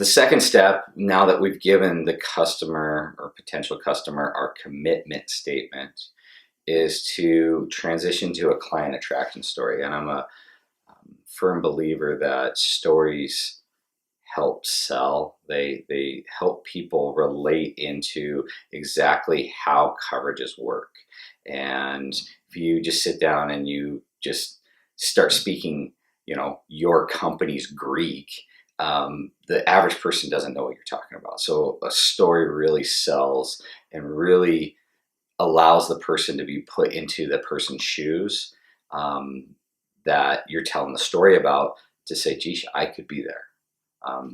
So the second step, now that we've given the customer or potential customer our commitment statement, is to transition to a client attraction story. And I'm a firm believer that stories help sell. They help people relate into exactly how coverages work. And if you just sit down and you just start speaking, your company's Greek, the average person doesn't know what you're talking about. So a story really sells and really allows the person to be put into the person's shoes that you're telling the story about, to say, geez, I could be there.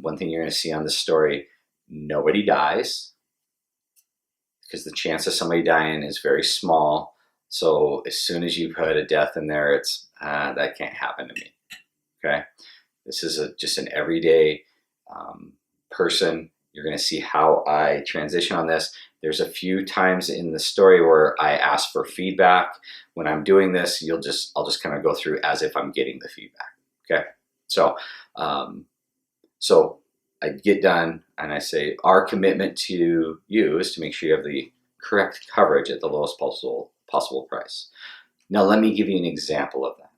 One thing you're going to see on this story, nobody dies, because the chance of somebody dying is very small. So as soon as you put a death in there, it's that can't happen to me. Okay, this is just an everyday person. You're going to see how I transition on this. There's a few times in the story where I ask for feedback. When I'm doing this, I'll just kind of go through as if I'm getting the feedback. Okay, so I get done and I say, our commitment to you is to make sure you have the correct coverage at the lowest possible price. Now let me give you an example of that.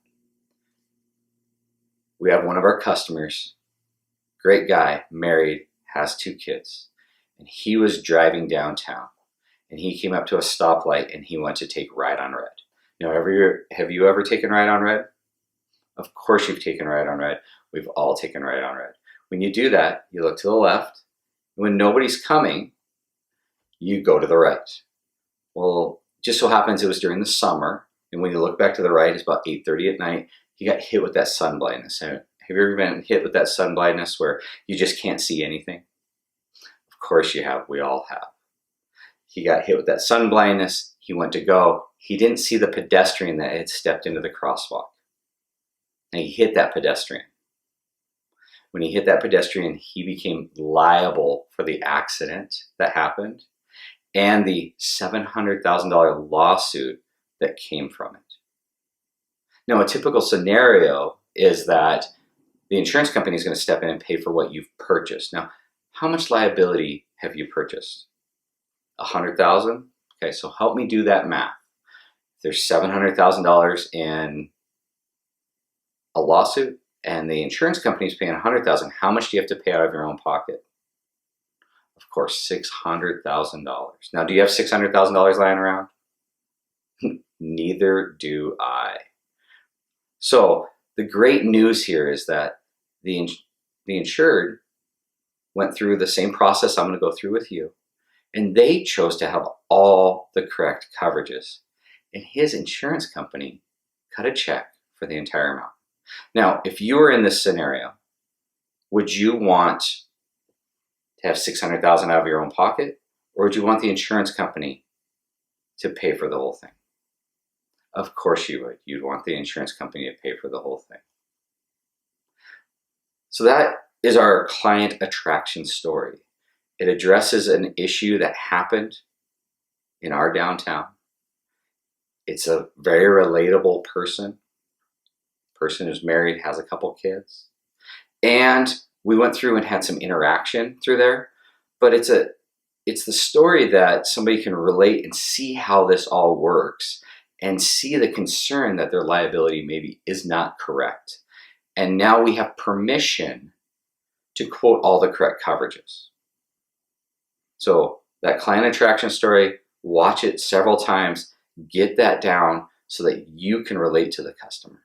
We have one of our customers, great guy, married, has 2 kids, and he was driving downtown and he came up to a stoplight and he went to take ride on red. Now, have you ever taken ride on red? Of course you've taken ride on red. We've all taken ride on red. When you do that, you look to the left. When nobody's coming, you go to the right. Well, just so happens it was during the summer, and when you look back to the right, it's about 8:30 at night. He got hit with that sun blindness. Have you ever been hit with that sun blindness where you just can't see anything? Of course you have. We all have. He got hit with that sun blindness. He went to go. He didn't see the pedestrian that had stepped into the crosswalk. And he hit that pedestrian. When he hit that pedestrian, he became liable for the accident that happened and the $700,000 lawsuit that came from it. Now, a typical scenario is that the insurance company is going to step in and pay for what you've purchased. Now, how much liability have you purchased? $100,000? Okay, so help me do that math. If there's $700,000 in a lawsuit and the insurance company is paying $100,000, how much do you have to pay out of your own pocket? Of course, $600,000. Now, do you have $600,000 lying around? Neither do I. So the great news here is that the insured went through the same process I'm going to go through with you, and they chose to have all the correct coverages. And his insurance company cut a check for the entire amount. Now, if you were in this scenario, would you want to have $600,000 out of your own pocket, or would you want the insurance company to pay for the whole thing? Of course you would. You'd want the insurance company to pay for the whole thing. So that is our client attraction story. It addresses an issue that happened in our downtown. It's a very relatable person who's married, has a couple kids. And we went through and had some interaction through there, but it's the story that somebody can relate and see how this all works and see the concern that their liability maybe is not correct. And now we have permission to quote all the correct coverages. So that client attraction story, watch it several times, get that down so that you can relate to the customer.